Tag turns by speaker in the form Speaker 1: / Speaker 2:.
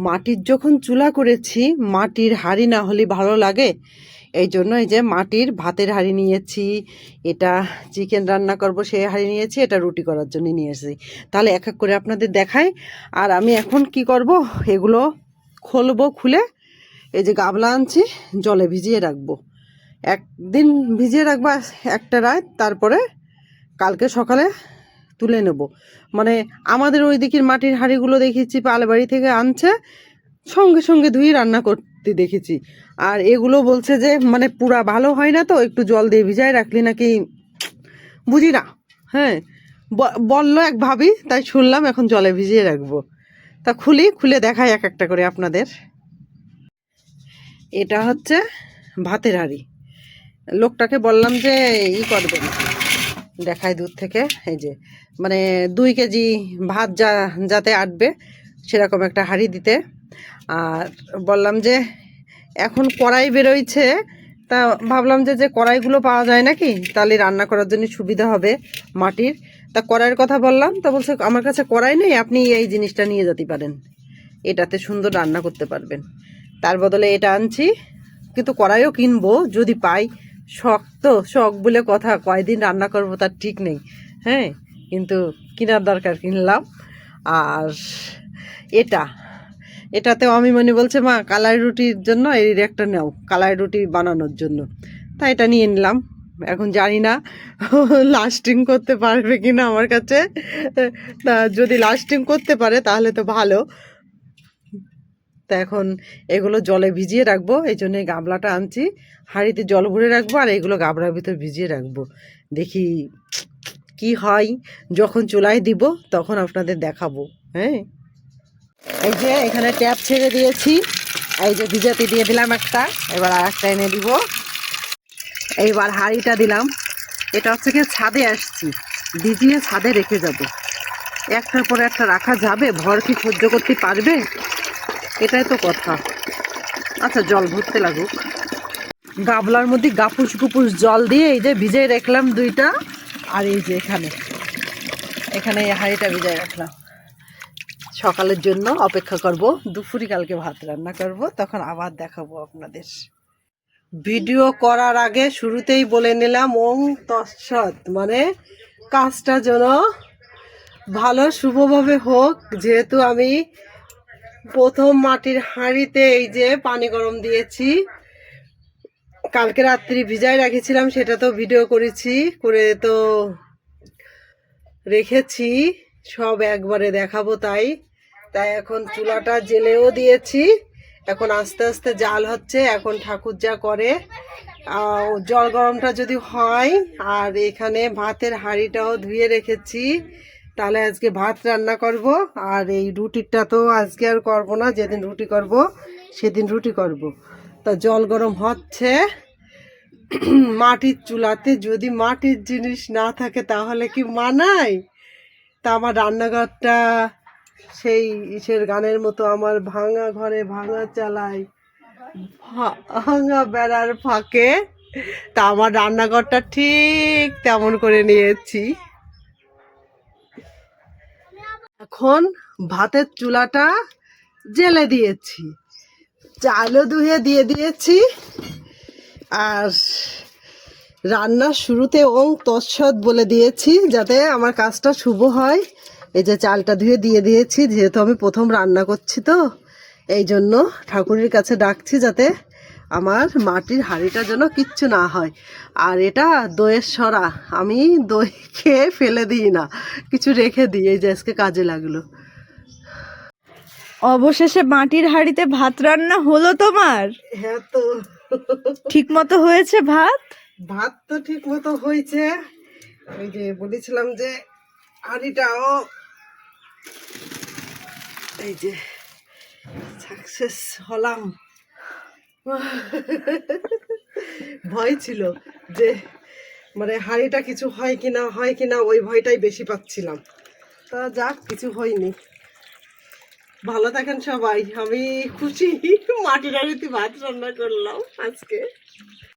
Speaker 1: মাটির যখন চুলা করেছি, মাটির হাঁড়ি না হলে ভালো লাগে। এই জন্য এই যে মাটির ভাতের হাঁড়ি নিয়েছি, এটা চিকেন রান্না করব সেই হাঁড়ি নিয়েছি, এটা রুটি করার জন্য নিয়েছি। তাহলে এক এক করে আপনাদের দেখাই। আর আমি এখন কি করব, এগুলো খুলবো, খুলে এই যে গামলা আনছি, জলে ভিজিয়ে রাখবো। একদিন ভিজিয়ে রাখবো, একটা রাত, তারপরে কালকে সকালে তুলে নেব। মানে আমাদের ওই দিকের মাটির হাঁড়িগুলো দেখেছি পালে বাড়ি থেকে আনছে, সঙ্গে সঙ্গে ধুয়ে রান্না করতে দেখেছি। আর এগুলো বলছে যে মানে পুরা ভালো হয় না, তো একটু জল দিয়ে ভিজায় রাখলি নাকি, বুঝি না। হ্যাঁ, বললো এক ভাবি, তাই শুনলাম এখন জলে ভিজিয়ে রাখবো। তা খুলে দেখাই এক একটা করে আপনাদের। এটা হচ্ছে ভাতের হাঁড়ি। লোকটাকে বললাম যে করবেন, দেখায় দূর থেকে। এই যে মানে 2 কেজি ভাত যাতে আটবে সেরকম একটা হাঁড়ি দিতে। আর বললাম যে এখন কড়াই বেরোইছে, তা ভাবলাম যে কড়াইগুলো পাওয়া যায় নাকি, তাহলে রান্না করার জন্য সুবিধা হবে মাটির। তা কড়াইয়ের কথা বললাম, তা বলছে আমার কাছে কড়াই নেই, আপনি এই জিনিসটা নিয়ে যেতে পারেন, এটাতে সুন্দর রান্না করতে পারবেন। তার বদলে এটা আনছি, কিন্তু কড়াইও কিনবো যদি পাই। শখ বলে কথা, কয়দিন রান্না করব তার ঠিক নেই। হ্যাঁ, কিন্তু কেনার দরকার কিনলাম। আর এটাতেও আমি মনে বলছে মা কালাই রুটির জন্য এই একটা নাও, কালাই রুটি বানানোর জন্য। তাই এটা নিয়ে নিলাম। এখন জানি না লাস্টিং করতে পারবে কিনা আমার কাছে। তা যদি লাস্টিং করতে পারে তাহলে তো ভালো। তা এখন এগুলো জলে ভিজিয়ে রাখবো, এই জন্য এই গামলাটা আনছি। হাঁড়িতে জল ভরে রাখবো আর এগুলো গামলার ভিতর ভিজিয়ে রাখবো। দেখি কি হয়, যখন চুলায় দিব তখন আপনাদের দেখাবো। হ্যাঁ, এই যে এখানে ট্যাপ ছেড়ে দিয়েছি, এই যে ভিজাতে দিয়ে দিলাম একটা, এবার আর একটা এনে দিব। এইবার হাঁড়িটা দিলাম। এটা হচ্ছে কি ছাদে আসছি, ভিজিয়ে ছাদে রেখে যাব। একটার পরে একটা রাখা যাবে, ভর কি সহ্য করতে পারবে, এটাই তো কথা। আচ্ছা, জল ভরতে লাগুক। গামলার মধ্যে গাপুস গুপুস জল দিয়ে এই যে ভিজিয়ে রাখলাম 2টা। আর এই যে এখানে এই হাঁড়িটা ভিজিয়ে রাখলাম। সকালের জন্য অপেক্ষা করব, দুপুরে কালকে ভাত রান্না করব, তখন আবার দেখাবো আপনাদের। ভিডিও করার আগে শুরুতেই বলে নিলাম ওং তৎসৎ, মানে কাজটা যেন ভালো শুভভাবে হোক। যেহেতু আমি প্রথম মাটির হাঁড়িতে এই যে পানি গরম দিয়েছি, কালকে রাত্রি ভিজায় রেখেছিলাম, সেটা তো ভিডিও করেছি, করে তো রেখেছি, সব একবারে দেখাবো। তাই এখন চুলাটা জেলেও দিয়েছি, এখন আস্তে আস্তে জাল হচ্ছে। এখন ঠাকুর যা করে, জল গরমটা যদি হয়, আর এখানে ভাতের হাঁড়িটাও ধুয়ে রেখেছি, তাহলে আজকে ভাত রান্না করব। আর এই রুটিটা তো আজকে আর করব না, যেদিন রুটি করব সেদিন রুটি করব। তা জল গরম হচ্ছে মাটির চুলাতে। যদি মাটির জিনিস না থাকে তাহলে কি মানায়? তা আমার রান্নাঘরটা সেই ইসের গানের মতো, আমার ভাঙা ঘরে ভাঙা চালাই, ভাঙা বেড়ার ফাঁকে। তা আমার রান্নাঘরটা ঠিক তেমন করে নিয়েছি। এখন ভাতের চুলাটা জেলে দিয়েছি, চালও ধুয়ে দিয়ে দিয়েছি। আর রান্নার শুরুতে ওং তৎসৎ বলে দিয়েছি, যাতে আমার কাজটা শুভ হয়। এই যে চালটা ধুয়ে দিয়ে দিয়েছি, যেহেতু আমি প্রথম রান্না করছি, তো এই জন্য ঠাকুরের কাছে ডাকছি যাতে আমার মাটির হাঁড়িটা যেন কিচ্ছু না হয়। আর এটা দইয়ের সরা, আমি দই খেয়ে ফেলে দিই না, কিছু রেখে দিই, এই যে আজকে কাজে লাগলো।
Speaker 2: অবশেষে মাটির হাঁড়িতে ভাত রান্না হলো তোমার?
Speaker 1: হ্যাঁ, তো
Speaker 2: ঠিক মতো হয়েছে ভাত?
Speaker 1: ভাত তো ঠিক মতো হয়েছে। ওই যে বলেছিলাম যে হাঁড়িটাও এই যে সাকসেস হলাম। ভয় ছিল যে মানে হাঁড়িটা কিছু হয় কিনা ওই ভয়টাই বেশি পাচ্ছিলাম। তা যাক, কিছু হয়নি। ভালো থাকেন সবাই, আমি খুশি মাটির হাঁড়িতে ভাত রান্না করলাম আজকে।